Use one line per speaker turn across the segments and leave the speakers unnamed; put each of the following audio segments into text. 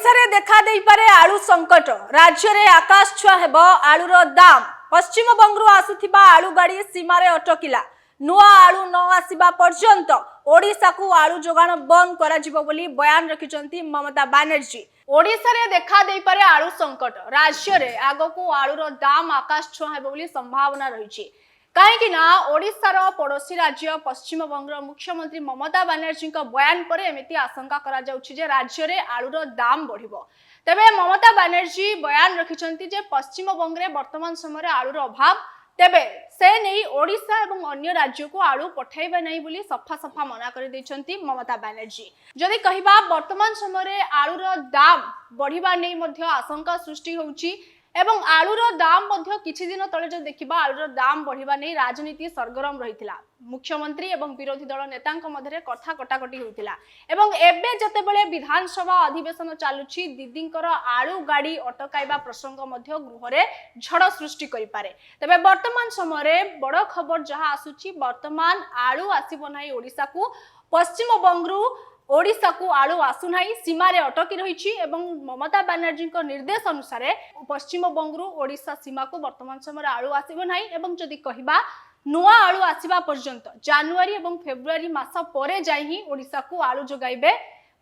ओडिशा रे देखा देई पारे आलू संकट। राज्य रे आकाश छुआ हेबो आलूर दाम। पश्चिम बंगरू आसुथिबा आलू गाड़ी सीमारे अटकिला। नुआ आलू न आसीबा पर्यंत ओडिशा को आलू जोगाण बंद करा जिवो बोली बयान रखिचंती ममता बनर्जी। ओडिशा रे देखा देई पारे आलू संकट। राज्य रे आगको आलूर दाम आकाश छुआ हेबो बोली संभावना रहिछि। कहीं ना ओडिशार पड़ोशी राज्य पश्चिम बंगर मुख्यमंत्री ममता बनर्जी बयान पर एमती आशंका करा जाउछि जे राज्य रे आलूर दाम बढ़िबो। तेबे ममता बनर्जी बयान रखिछंती जे पश्चिम बंगरे वर्तमान समय आलूर अभाव, तेबे से नहीं ओडिशा एवं अन्य राज्य को आलू पठाइबा नहीं बोली सफा सफा मना कर दैछंती ममता बनर्जी। जदि कहिबा वर्तमान समय आलूर दाम बढ़िबा नहीं मध्य आशंका सृष्टि होउछि एवं आलूर दाम मध्य किछि दिन तले जो देखिबा आलूर दाम बढ़िबा नहीं राजनीति सरगरम रहितिला। मुख्यमंत्री एवं विरोधी दल नेतांक मध्यरे कथा कटाकटी होइतिला एवं एबे जतेबेले विधानसभा अधिवेशन चालुछि दीदींकर आलू गाड़ी अटकाइबा प्रसंग मध्य गृहरे झड़ सृष्टि करि पारे। तबे वर्तमान समय बड़ खबर जहा आसुछि वर्तमान आलू आसीबो नाही ओडिसा को। पश्चिम बंगरू ओडिशा को आलू आसुनाई सीमारे अटकी रही एवं ममता बनर्जी निर्देश अनुसार पश्चिम बंगरू ओडिशा सीमा को वर्तमान समय आलू आसीबो नाही एवं जदि कहिबा नुआ आलू आसीबा पर्यंत जनवरी एवं फेब्रुआरी मास परे जाई ही ओडिशा को आलू जोगाइबे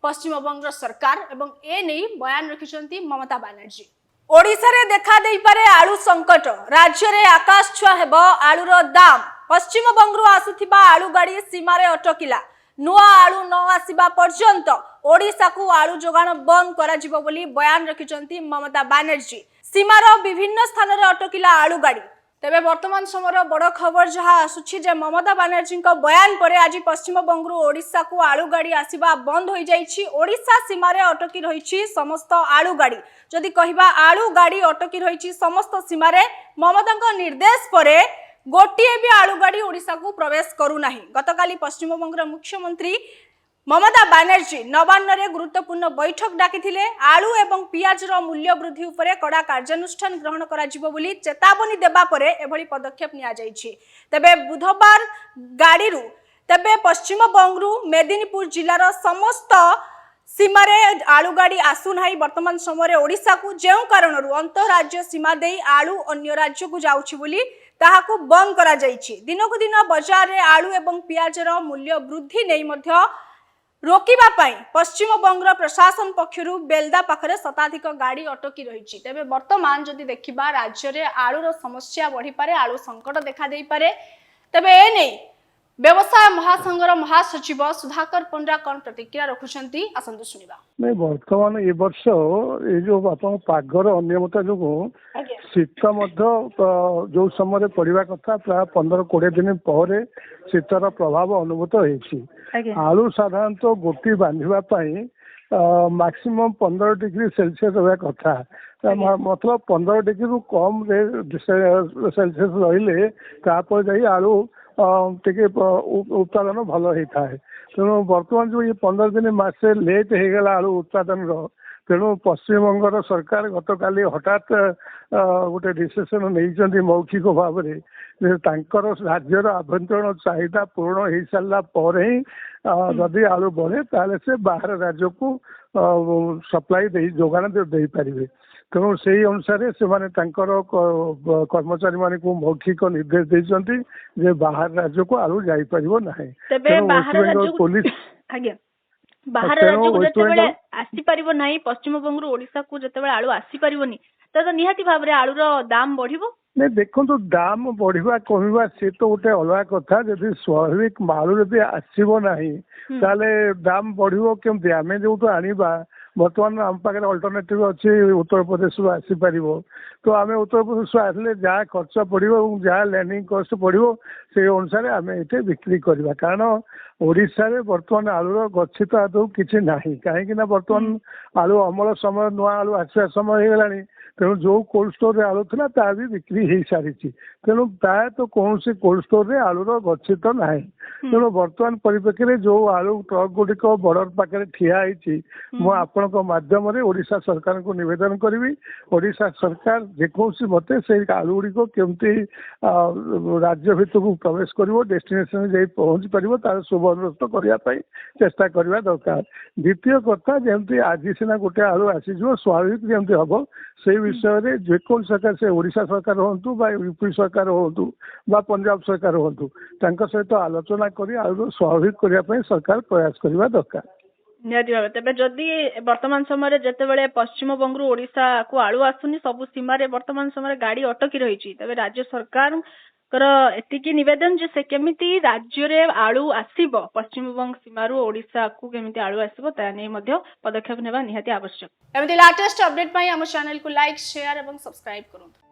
पश्चिम बंग सरकार एवं ए नै बयान रखिछंती ममता बनर्जी। ओडिशा रे देखा देई पारे आलू संकट। राज्य रे आकाश छुआ हेबो आलूर दाम। पश्चिम बंगरू आसुथिबा आलू गाड़ी सीमारे अटकिला। नुआ आलू न आसीबा पर्यंत ओडिशा को आलू जोगाण बंद करा जिवो बोली बयान रखिचंती ममता बनर्जी। सीमार विभिन्न स्थान रे अटकिला आलू गाड़ी। तेबे वर्तमान समय बड़ खबर जहा आसुछि जे ममता बनर्जी बयान पर आज पश्चिम बंगरू ओडिशा को आलू गाड़ी आसीबा बंद हो जाइछि। ओडिशा सीमारे अटकी रहिछि समस्त आलू गाड़ी। जदि कहिबा आलू गाड़ी अटकी रहिछि समस्त सीमारे ममता निर्देश परे गोटे भी आलू गाड़ी ओडिशा को प्रवेश करू नाही। गतकाली पश्चिम बंग मुख्यमंत्री ममता बनर्जी नवान्न रे गुरुत्वपूर्ण बैठक डाकिथिले। आलू एवं पियाजर मूल्य वृद्धि उपरे कड़ा कार्यानुष्ठान ग्रहण करा जिवो बोली चेतावनी देबा परे एभली पदक्षेप निया जाइछि। तबे बुधवार गाड़ी रु तबे पश्चिम बंगरू मेदिनीपुर जिलार समस्त सीमारे आलू गाड़ी आसु नाही वर्तमान समय ओडिशा को जेउ कारणरू अंतरराज्य सीमा देई आलू अन्य राज्य को जाउछि बोली ताहाकू बंद करा जाइछि। दिनकु दिन बाजार रे आलू एवं पियाजर मूल्य वृद्धि नै मध्य रोकिबा पाई पश्चिम बंग प्रशासन पक्षरु बेलदा पाखरे शताधिक गाड़ी अटकी रहिछि। तेबे वर्तमान जदि देखिबा राज्य रे आलूर समस्या बढ़ी पारे, आलू संकट देखा देई पारे। तेबे ए नै व्यवसाय महासंघर महासचिव सुधाकर पंडा कौन प्रतिक्रिया रखुछंती आसंतु सुनिबा।
नहीं वर्तमान ए वर्ष ये जो आपण पागर अनियमितता जो शीत जो समय पड़ा कथा प्राय 15-20 दिन पर शीतर प्रभाव अनुभूत होती। आलू साधारणतः गोटी बांधापी मैक्सिमम 15 डिग्री सेल्सियस रहा कथा मतलब 15 डिग्री रु कम सेल्सियस रही आलू टे उत्पादन भल होता है। तेणु बर्तमान जो ये 15 दिन मासे लेट हो गला आलू उत्पादन तेणु पश्चिम बंगर सरकार गत काली हठात गोटे डिसीजन नहीं मौखिक भाव में राज्यर आभ्यंतरण चाहिदा पूर्ण हो सारा पर ही जदि आलू बढ़े ताले से बाहर राज्य को सप्लाई जोगान दे पारे। तेणु से अनुसार से कर्मचारी मान को मौखिक निर्देश देते जे बाहर राज्य को आलू जापर ना।
पुलिस बाहर राज्य को जतबेले आसी परिबो नाही पश्चिम बंगरू ओडिसा को जतबेले आलू आसी परिबोनी त निहाती भाव रे आलूर दाम बढ़िबो।
नहीं देखो दाम बढ़िया कहवा सी तो गोटे अलग कथा जब स्वाभाविक आलू जब आसब ना ताले दाम बढ़ो केमती आम जो आनिबा बर्तमान आम पाखे अल्टरनेटिव अच्छी उत्तर प्रदेश आसीपर तो आम उत्तर प्रदेश आसले जहाँ खर्च पड़ो जहाँ लैंडिंग कस्ट पड़ो से अनुसार आम ये बिक्री करवा। कारण ओडिशा रे बर्तमान आलूर गच्छित आदौ किसी ना कहीं बर्तमान आलू अमल समय नुआ आलू आसवा समय हो गलानी ତେଣୁ ଯୋଉ କୋଲ୍ଡ ଷ୍ଟୋରରେ ଆଳୁ ଥିଲା ତାହା ବି ବିକ୍ରି ହେଇସାରିଛି। ତେଣୁ ପ୍ରାୟତଃ କୌଣସି କୋଲ୍ଡ ଷ୍ଟୋରରେ ଆଳୁର ଗଚ୍ଛିତ ନାହିଁ। ତେଣୁ ବର୍ତ୍ତମାନ ପରିପ୍ରେକ୍ଷୀରେ ଯୋଉ ଆଳୁ ଟ୍ରକ୍ ଗୁଡିକ ବର୍ଡର ପାଖରେ ଠିଆ ହେଇଛି, ମୁଁ ଆପଣଙ୍କ ମାଧ୍ୟମରେ ଓଡ଼ିଶା ସରକାରଙ୍କୁ ନିବେଦନ କରିବି, ଓଡ଼ିଶା ସରକାର ଯେକୌଣସି ମତେ ସେଇ ଆଳୁ ଗୁଡିକ କେମିତି ରାଜ୍ୟ ଭିତରକୁ ପ୍ରବେଶ କରିବ, ଡେଷ୍ଟିନେସନରେ ଯାଇ ପହଞ୍ଚି ପାରିବ, ତାର ସୁବନ୍ଦୋବସ୍ତ କରିବା ପାଇଁ ଚେଷ୍ଟା କରିବା ଦରକାର। ଦ୍ୱିତୀୟ କଥା, ଯେମିତି ଆଜି ସିନା ଗୋଟେ ଆଳୁ ଆସିଯିବ, ସ୍ୱାଭାବିକ ଯେମିତି ହବ ସେଇ ବିଷୟରେ ଯେକୌଣସି ସରକାର, ସେ ଓଡ଼ିଶା ସରକାର ହୁଅନ୍ତୁ ବା ୟୁପି ସରକାର ହୁଅନ୍ତୁ ବା ପଞ୍ଜାବ ସରକାର ହୁଅନ୍ତୁ, ତାଙ୍କ ସହିତ ଆଲୋଚନା କରି ଆଳୁ ସ୍ୱାଭାବିକ କରିବା ପାଇଁ ସରକାର ପ୍ରୟାସ କରିବା ଦରକାର।
ନିହାତି ଭାବେ। ତେବେ ଯଦି ବର୍ତ୍ତମାନ ସମୟରେ ଯେତେବେଳେ ପଶ୍ଚିମବଙ୍ଗରୁ ଓଡ଼ିଶାକୁ ଆଳୁ ଆସୁନି, ସବୁ ସୀମାରେ ବର୍ତ୍ତମାନ ସମୟରେ ଗାଡି ଅଟକି ରହିଛି, ତେବେ ରାଜ୍ୟ ସରକାରଙ୍କର ଏତିକି ନିବେଦନ ଯେ ସେ କେମିତି ରାଜ୍ୟରେ ଆଳୁ ଆସିବ, ପଶ୍ଚିମବଙ୍ଗ ସୀମାରୁ ଓଡ଼ିଶାକୁ କେମିତି ଆଳୁ ଆସିବ, ତା ନେଇ ମଧ୍ୟ ପଦକ୍ଷେପ ନେବା ନିହାତି ଆବଶ୍ୟକ। ଏମିତି ଲାଟେଷ୍ଟ ଅପଡେଟ୍ ପାଇଁ ଆମ ଚ୍ୟାନେଲକୁ ଲାଇକ୍, ସେୟାର ଏବଂ ସବସ୍କ୍ରାଇବ କରନ୍ତୁ।